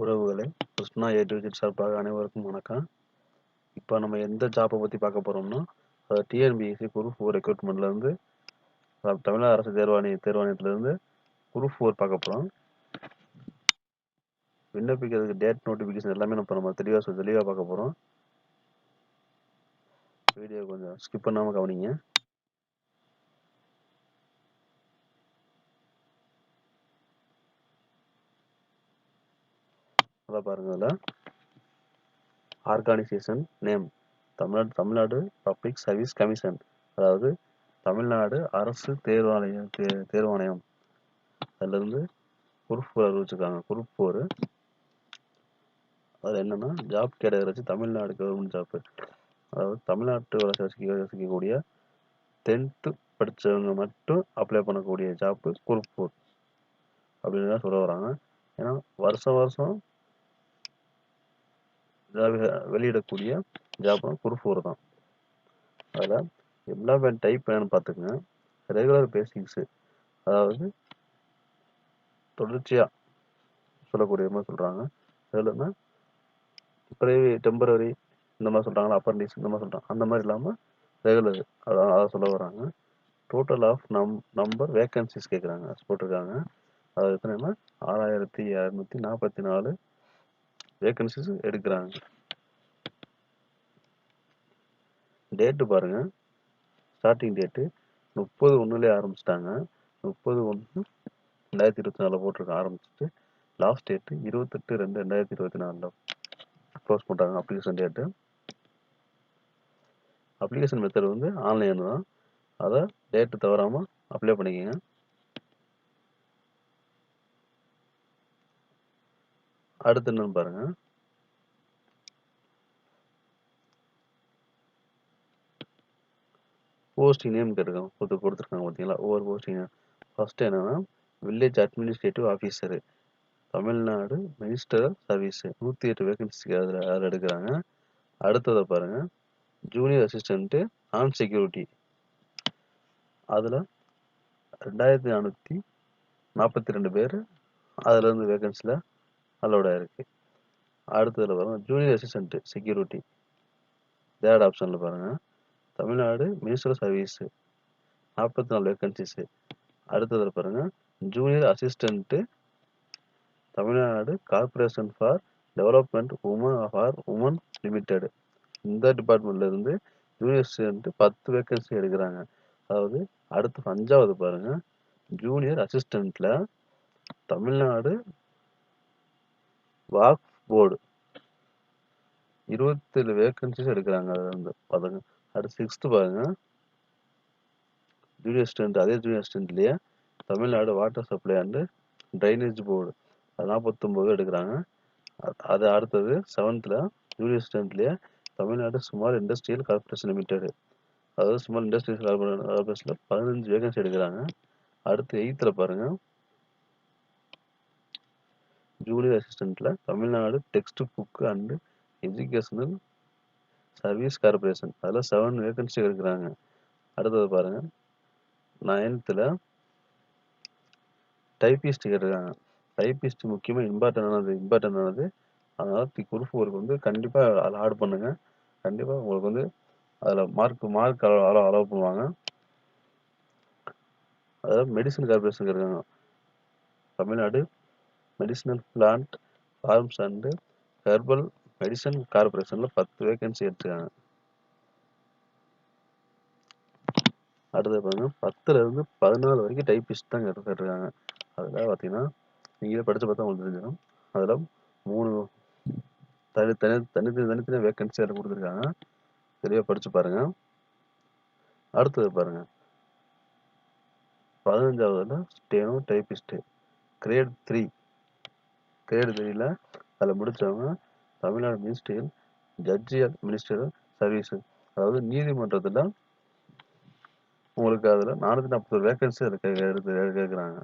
உறவுகளே, Krishna A to Z சார்பாக அனைவருக்கும் வணக்கம். இப்போ நம்ம எந்த ஜாப்பை பற்றி பார்க்க போகிறோம்னா, டிஎன்பிஎஸ்சி குரூப் 4 ரெக்ரூட்மெண்ட்லேருந்து தமிழ்நாடு அரசு தேர்வாணையத்திலேருந்து குரூப் 4 பார்க்க போகிறோம். விண்ணப்பிக்கிறதுக்கு டேட் நோட்டிஃபிகேஷன் எல்லாமே நம்ம தெளிவாக பார்க்க போகிறோம். வீடியோ கொஞ்சம் ஸ்கிப் பண்ணாமல் கவனிங்க. நல்லா பாருங்க. அதில் organisation name Tamil Nadu public service commission, அதாவது தமிழ்நாடு அரசு தேர்வாணையம். அதுலேருந்து குரூப் 4 அறிவிச்சிருக்காங்க. குரூப் 4 அதில் என்னென்னா ஜாப் கேட்டகரி வச்சு தமிழ்நாடு கவர்மெண்ட் ஜாப்பு, அதாவது தமிழ்நாட்டு வசிக்கக்கூடிய 10th படித்தவங்க மட்டும் அப்ளை பண்ணக்கூடிய ஜாப்பு குரூப் 4 அப்படின்னு தான் சொல்ல வராங்க. ஏன்னா வருஷம் வெளியிடக்கூடிய ஜாப்பும் குரூப் 4 தான். அதில் எம்ப்ளாய்மெண்ட் டைப் என்னன்னு பார்த்துக்குங்க. ரெகுலர் பேசிக்ஸு, அதாவது தொடர்ச்சியாக சொல்லக்கூடிய மாதிரி சொல்கிறாங்க. அதில் டெம்பரரி இந்த மாதிரி சொல்கிறாங்களா, அப்பரண்டிஸ் இந்த மாதிரி சொல்கிறாங்க. அந்த மாதிரி இல்லாமல் ரெகுலர் அதை சொல்ல வராங்க. டோட்டல் ஆஃப் நம்பர் வேக்கன்சிஸ் கேட்குறாங்க, போட்டிருக்காங்க. அது எத்தனைன்னா 6244 வேக்கன்சிஸ் எடுக்கிறாங்க. டேட்டு பாருங்கள். ஸ்டார்டிங் டேட்டு 30/1 ஆரம்பிச்சிட்டாங்க. 30/1/2024 போட்டிருக்க ஆரம்பிச்சுட்டு லாஸ்ட் டேட்டு 28/2/2024 க்ளோஸ் பண்ணுறாங்க application date. Application method online தான். அதை டேட்டு தவறாமல் அப்ளை பண்ணிக்கோங்க. அடுத்து என்னன்னு பாருங்க. போஸ்டிங் நேம் கேட்டிருக்காங்க, கொடுத்துருக்காங்க பார்த்தீங்களா, ஒவ்வொரு போஸ்டிங். ஃபர்ஸ்ட் என்னன்னா village administrative officer, Tamil Nadu minister service, 108 வேகன்சிக்கு அதில் எடுக்கிறாங்க. அடுத்ததை பாருங்க, ஜூனியர் அசிஸ்டண்ட்டு ஆன் செக்யூரிட்டி, அதில் 2442 பேர் அதுலேருந்து வேகன்சியில் அலோட் ஆயிருக்கு. அடுத்ததில் பாருங்கள் ஜூனியர் அசிஸ்டண்ட்டு செக்யூரிட்டி, தேர்ட் ஆப்ஷனில் பாருங்கள் தமிழ்நாடு மினிஸ்டர் சர்வீஸு 44 வேகன்சிஸு. அடுத்ததில் பாருங்கள் junior assistant Tamil Nadu corporation for development woman limited, இந்த டிபார்ட்மெண்ட்லேருந்து ஜூனியர் அசிஸ்டண்ட்டு 10 வேகன்சி எடுக்கிறாங்க. அதாவது அடுத்து 5வது பாருங்கள் ஜூனியர் அசிஸ்டண்ட்டில் தமிழ்நாடு வாக் போர்டு 27 வேகன்சிஸ் எடுக்கிறாங்க. அது பாருங்க. அடுத்து 6th பாருங்க ஜூனியர் அசிஸ்டன்ட், அதே ஜூனியர் அசிஸ்டன்ட்லேயே Tamil Nadu water supply and drainage board, அது 49 எடுக்கிறாங்க. அது அடுத்தது 7th ஜூனியர் அசிஸ்டன்ட்லேயே Tamil Nadu small industrial corporation limited, அதாவது ஸ்மால் இண்டஸ்ட்ரியல் கார்பரேஷனில் 15 வேகன்சி எடுக்கிறாங்க. அடுத்து 8th பாருங்க ஜூனியர் அசிஸ்டண்ட்டில் Tamil Nadu text book and educational service corporation, அதில் 7 வேகன்சி எடுக்கிறாங்க. அடுத்தது பாருங்கள் 9th டைப்பிஸ்ட் கேட்டிருக்காங்க. டைப்பிஸ்ட் முக்கியமாக இம்பார்ட்டன்டானது. அதனால் குரூப் 4 கண்டிப்பாக அதில் ஆட் பண்ணுங்கள். கண்டிப்பாக உங்களுக்கு அதில் மார்க் அலோவ் பண்ணுவாங்க. அதாவது மெடிசன் கார்பரேஷன் இருக்காங்க, Tamil Nadu medicinal plant farms and herbal medicine கார்பரேஷனில் 10 வேகன்சி எடுத்துருக்காங்க. அடுத்தது பாருங்க 10லேருந்து 14 வரைக்கும் டைப்பிஸ்ட் தான் கேட்டிருக்காங்க. அதில் பார்த்தீங்கன்னா நீங்களே படித்து பார்த்தா உங்களுக்கு தெரிஞ்சிடும். அதில் 3 தனித்தனி வேகன்சி அதில் கொடுத்துருக்காங்க. தெளிவாக படித்து பாருங்கள். அடுத்தது பாருங்கள் 15வது ஸ்டெனோ டைப்பிஸ்ட்டு கிரேட் 3ல் அதில் முடித்தவங்க தமிழ்நாடு மினிஸ்ட்ரியல் ஜட்ஜியல் மினிஸ்டரியல் சர்வீஸு, அதாவது நீதிமன்றத்தில் உங்களுக்கு அதில் 441 வேகன்சி அதில் கேட்குறாங்க.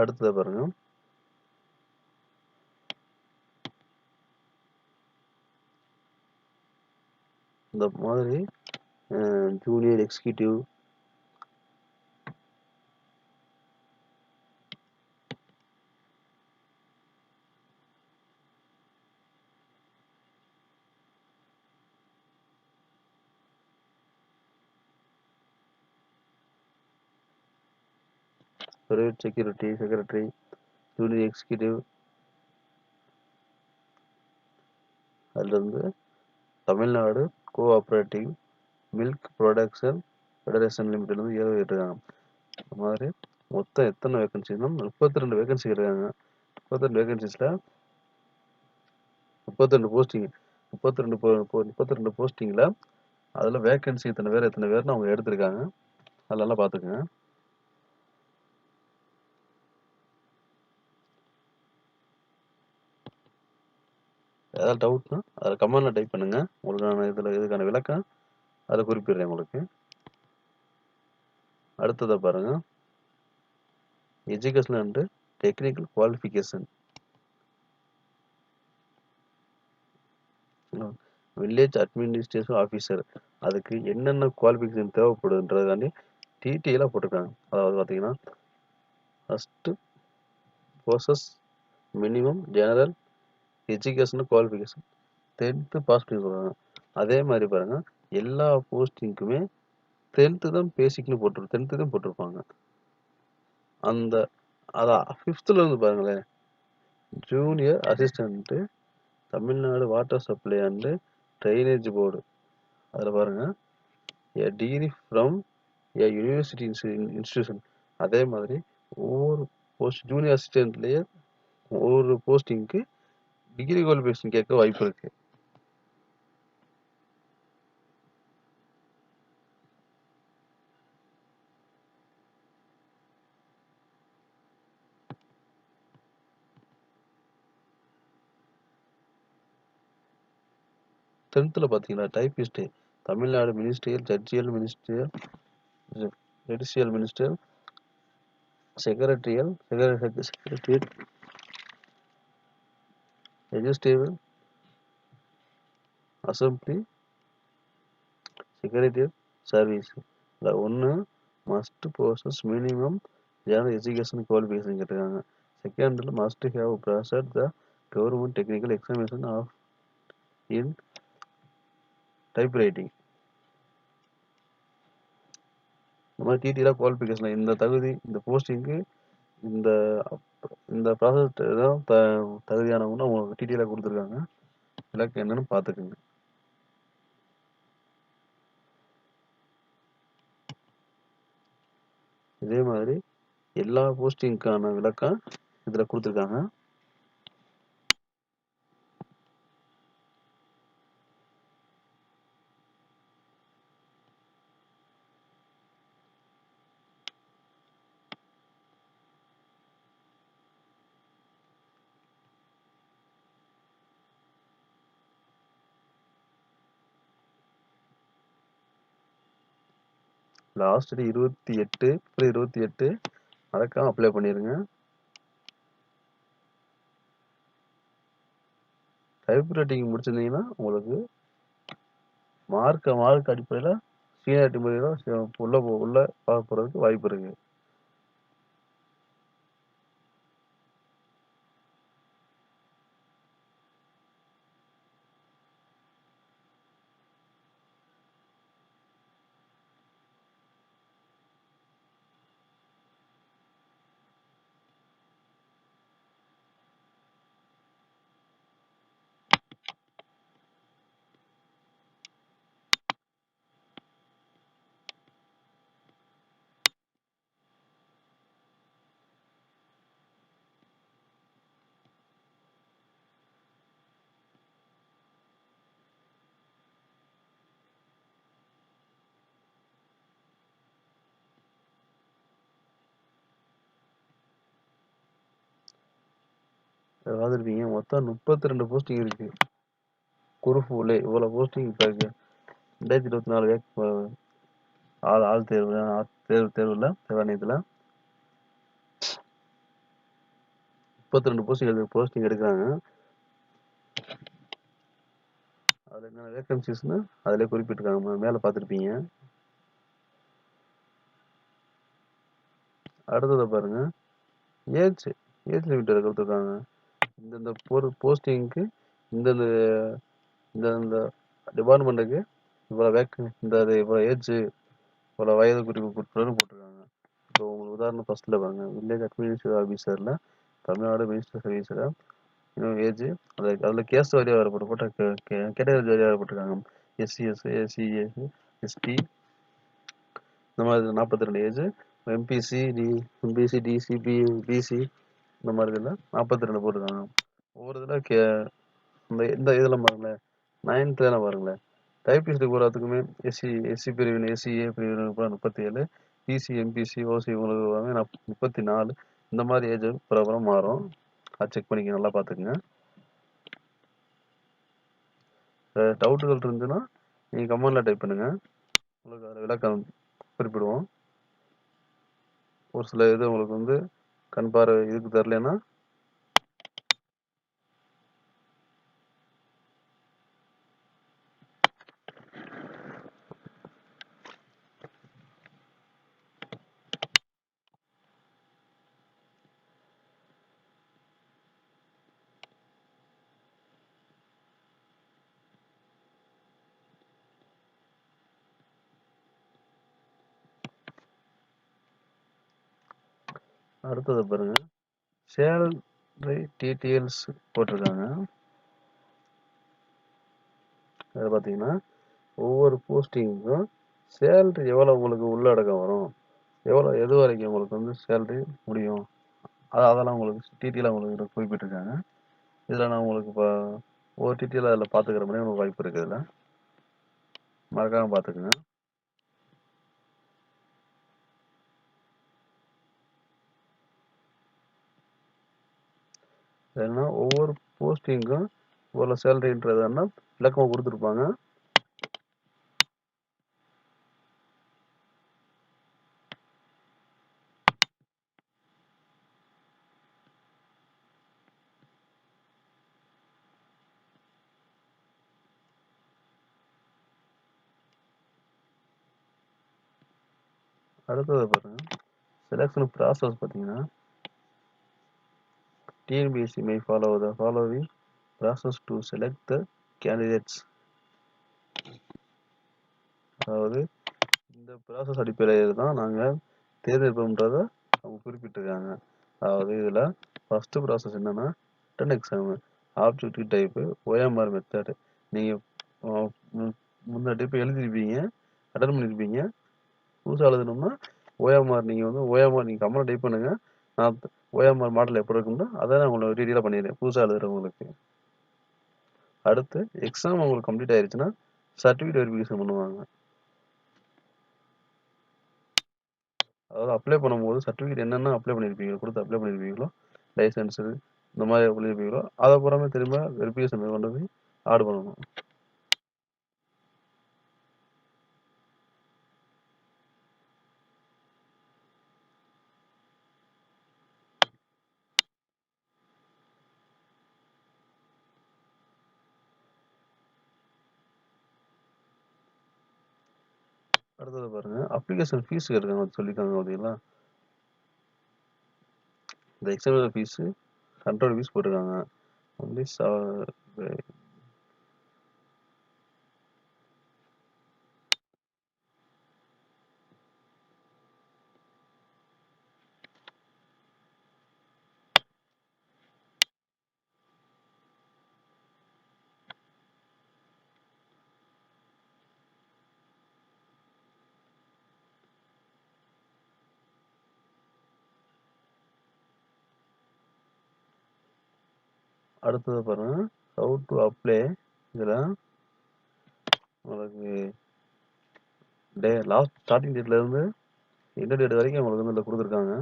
அடுத்தது பாருங்க இந்த மாதிரி junior executive private security secretary, junior executive. அதுலேருந்து Tamil Nadu cooperative milk production federation லிமிடெட்லேருந்து 7 இருக்காங்க. இந்த மாதிரி மொத்தம் எத்தனை வேகன்சினா 32 வேகன்சி இருக்காங்க. 32 வேகன்சிஸில் 32 போஸ்டிங் 32 போஸ்டிங்கில் அதில் வேகன்சி எத்தனை பேர்னு அவங்க எடுத்திருக்காங்க. அதெல்லாம் பார்த்துக்குங்க. ஏதாவது டவுட்னா அதில் கமெண்டில் டைப் பண்ணுங்க. உங்களுக்கு நான் இதுக்கான விளக்கம் அதில் குறிப்பிடுறேன் உங்களுக்கு. அடுத்ததை பாருங்க, education and technical qualification. Village administration officer, அதுக்கு என்னென்ன குவாலிஃபிகேஷன் தேவைப்படுதுன்றதுக்காண்டி டீட்டெயிலாக போட்டிருக்காங்க. அதாவது பார்த்தீங்கன்னா, first process minimum general education qualification 10th pass பண்ணி சொல்கிறாங்க. அதே மாதிரி பாருங்க, எல்லா போஸ்டிங்க்குமே 10th தான் பேசிக்னு 10th தான் போட்டிருப்பாங்க. அந்த அதான் 5th இருந்து பாருங்களேன், junior assistant Tamil Nadu water supply and drainage board. அதில் பாருங்க, a degree from a university institution. அதே மாதிரி ஒவ்வொரு ஜூனியர் அசிஸ்டன்ட்லேயே ஒவ்வொரு போஸ்டிங்க்கு டிகிரி குவாலிஃபிகேஷன் கேட்க வாய்ப்பு இருக்கு. டென்த்தில் பார்த்தீங்கன்னா, typist Tamil Nadu ministerial judicial minister secretarial secretariat legislative assembly secretariat service. இல்லை ஒன்று must possess minimum general education qualification கேட்டிருக்காங்க. செகண்டில் must have passed the government technical examination of in type writing. இந்த மாதிரி டீட்டெயிலாக குவாலிஃபிகேஷன், இந்த தகுதி, இந்த போஸ்டிங்க்கு இந்த இந்த ப்ராசஸ் தான் தகுதியானவங்கன்னு அவங்க டீட்டெயிலாக கொடுத்துருக்காங்க. விளக்கம் என்னன்னு பார்த்துக்குங்க. இதே மாதிரி எல்லா போஸ்டிங்க்கான விளக்கம் இதில் கொடுத்துருக்காங்க. Last date 28 April 28. மறக்காம அப்ளை பண்ணிடுங்க. டைப் ரைட்டிங் முடிச்சிருந்தீங்கன்னா உங்களுக்கு மார்க் அடிப்படையில் சீனியாரிட்டி முறையில் உள்ள பார்க்க போகிறதுக்கு வாய்ப்பு இருக்கு. பார்த்துருப்பீங்க, மொத்தம் 32 போஸ்டிங் இருக்கு. குரூப் உள்ளே இவ்வளோ போஸ்டிங் இப்போ இருக்கு. 2024 ஆள் தேர்வில் தேர்வாணையத்தில் 32 போஸ்டிங் எடுக்கிறாங்க. அதில் என்னென்ன வேகன்சிஸ்னு அதிலே குறிப்பிட்டிருக்காங்க, மேலே பார்த்துருப்பீங்க. அடுத்ததை பாருங்க, ஏஜ் லிமிட் கொடுத்துருக்காங்க. இந்தந்த போஸ்டிங்க்கு இந்தந்த இந்தந்த டிபார்ட்மெண்ட்டுக்கு இவ்வளோ இவ்வளோ ஏஜ் இவ்வளோ வயது குறிப்பு போட்டிருக்காங்க. இப்போ உங்களுக்கு உதாரணம் ஃபர்ஸ்ட்ல பாருங்க, வில்லேஜ் அட்மினிஸ்ட்ரேட்டிவ் ஆஃபீஸர்ல தமிழ்நாடு மினிஸ்டர் சர்வீஸ்ல இன்னும் ஏஜ் அதில் கேஸ்ட் வாரியாக வரப்பட்டு போட்ட கேட்டகரி வாரியாக வரப்பட்டிருக்காங்க. எஸ்சிஎஸ், எஸ்சிஎஸ், எஸ்டி இந்த மாதிரி 42 age. MBC, MBC, DC, BC இந்த மாதிரி இதில் 42 போட்டிருக்காங்க. ஒவ்வொரு இதில் இந்த இந்த இதில் பாருங்களேன், 9th பாருங்களேன், டைப்பிஸ்ட் போகிறதுக்குமே எஸ்சி பிரிவின், எஸ்சிஏ பிரிவினுக்கு 37, பிசி, எம்பிசி, ஓசி இவங்களுக்கு எல்லாமே 34. இந்த மாதிரி ஏஜ் ப்ராப்ளம் மாறும். அது செக் பண்ணிக்க, நல்லா பார்த்துக்குங்க. டவுட்டுகள் இருந்துச்சுன்னா நீங்கள் கமெண்டில் டைப் பண்ணுங்கள், உங்களுக்கு அதில் விளக்கம் குறிப்பிடுவோம். ஒரு சில இது உங்களுக்கு வந்து கண் பார்வை இதுக்கு தரலன்னா அடுத்தது பாருங்க, சேலரி டீட்டெயில்ஸ் போட்டிருக்காங்க. அதை பார்த்தீங்கன்னா ஒவ்வொரு போஸ்டிங்க்கும் சேலரி எவ்வளோ உங்களுக்கு உள்ளடக்கம் வரும், எவ்வளோ எது வரைக்கும் உங்களுக்கு வந்து சேலரி முடியும், அதெல்லாம் உங்களுக்கு டீட்டெயிலாக உங்களுக்கு குறிப்பிட்டிருக்காங்க. இதில் நான் உங்களுக்கு இப்போ ஒவ்வொரு டீட்டெயிலாக அதில் பார்த்துக்கிற மாதிரி உங்களுக்கு வாய்ப்பு இருக்குது. இதில் மறக்காமல் பார்த்துக்குங்க. ஏன்னா ஒவ்வொரு போஸ்டிங்க்கும் இவ்வளோ சேலரின்றதுன்னா விளக்கமாக கொடுத்துருப்பாங்க. அடுத்தது பாருங்க, செலெக்ஷன் ப்ராசஸ் பார்த்தீங்கன்னா TNPSC may follow the following process to select the candidates. அதாவது இந்த ப்ராசஸ் அடிப்படையில் தான் நாங்கள் தேர்ந்தெடுப்போம்ன்றதை அவங்க குறிப்பிட்டிருக்காங்க. அதாவது இதில் ஃபஸ்ட்டு ப்ராசஸ் என்னென்னா return exam, objective type, OMR method. நீங்கள் முன்னாடி டைப்பு எழுதிருப்பீங்க, அட்டன் பண்ணியிருப்பீங்க. புதுசாக எழுதணும்னா ஓஎம்ஆர் நீங்கள் வந்து ஓஎம்ஆர் நீங்கள் கம்மனை டைப் பண்ணுங்கள். நான் ஓஎம்ஆர் மாடல் எப்படி இருக்கும்னா அதை நான் உங்களுக்கு டீட்டெயிலாக பண்ணிடுறேன் புதுசாக எழுதுறவங்களுக்கு. அடுத்து எக்ஸாம் உங்களுக்கு கம்ப்ளீட் ஆயிடுச்சுன்னா சர்டிஃபிகேட் வெரிஃபிகேஷன் பண்ணுவாங்க. அதாவது அப்ளை பண்ணும்போது சர்டிஃபிகேட் என்னென்ன அப்ளை பண்ணியிருப்பீங்களோ, கொடுத்து அப்ளை பண்ணியிருப்பீங்களோ, லைசன்ஸு இந்த மாதிரி பண்ணியிருப்பீங்களோ அதை பூராமே திரும்ப வெரிஃபிகேஷன் கொண்டு போய் ஆட் பண்ணணும். அடுத்தது பாருங்க, அப்ளிகேஷன் ஃபீஸ் கேட்குறாங்க சொல்லியிருக்காங்க பார்த்தீங்களா. இந்த எக்ஸாமினேஷன் ஃபீஸு 100 rupees போட்டிருக்காங்க. ஒன்லி அடுத்தது பாருங்க, ஹவு டு அப்ளை. இதில் உங்களுக்கு லாஸ்ட் ஸ்டார்டிங் டேட்லேருந்து எந்த டேட் வரைக்கும் உங்களுக்கு வந்து இதில் கொடுத்துருக்காங்க.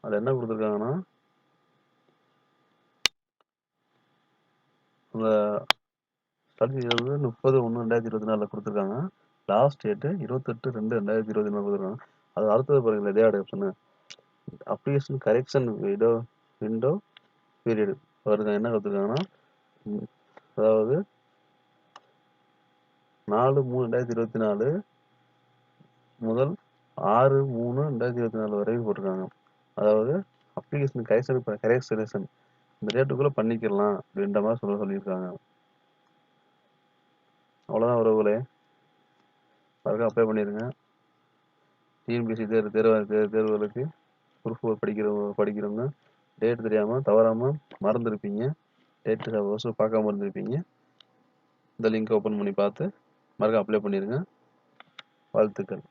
அதில் என்ன கொடுத்துருக்காங்கன்னா அந்த ஸ்டார்டிங் டேட் வந்து 30/1/2024 கொடுத்துருக்காங்க. லாஸ்ட் டேட்டு 28/2/2024 கொடுத்துருக்காங்க. அது அடுத்தது பாருங்கள், இதே option application correction window period பாருங்க என்ன கொடுத்துருக்காங்கன்னா, அதாவது 4/3/2024 முதல் 6/3/2024 வரைக்கும் போட்டிருக்காங்க. அதாவது அப்ளிகேஷன் கரெக்ஷன் இந்த டேட்டுக்குள்ளே பண்ணிக்கலாம் அப்படின்ற மாதிரி சொல்லியிருக்காங்க. அவ்வளோதான் உறவுகளே. மறக்காம அப்ளை பண்ணிருங்க. டிஎன்பிஎஸ்சி தேர்வுகளுக்கு குரூப் 4 படிக்கிறவங்க டேட் தெரியாம தவறாம மறந்துருப்பீங்க. டேட் சப்போஸ் பார்க்காம இருந்திருப்பீங்க. இந்த லிங்க் ஓப்பன் பண்ணி பார்த்து மறக்காம அப்ளை பண்ணிருங்க. வாழ்த்துக்கள்.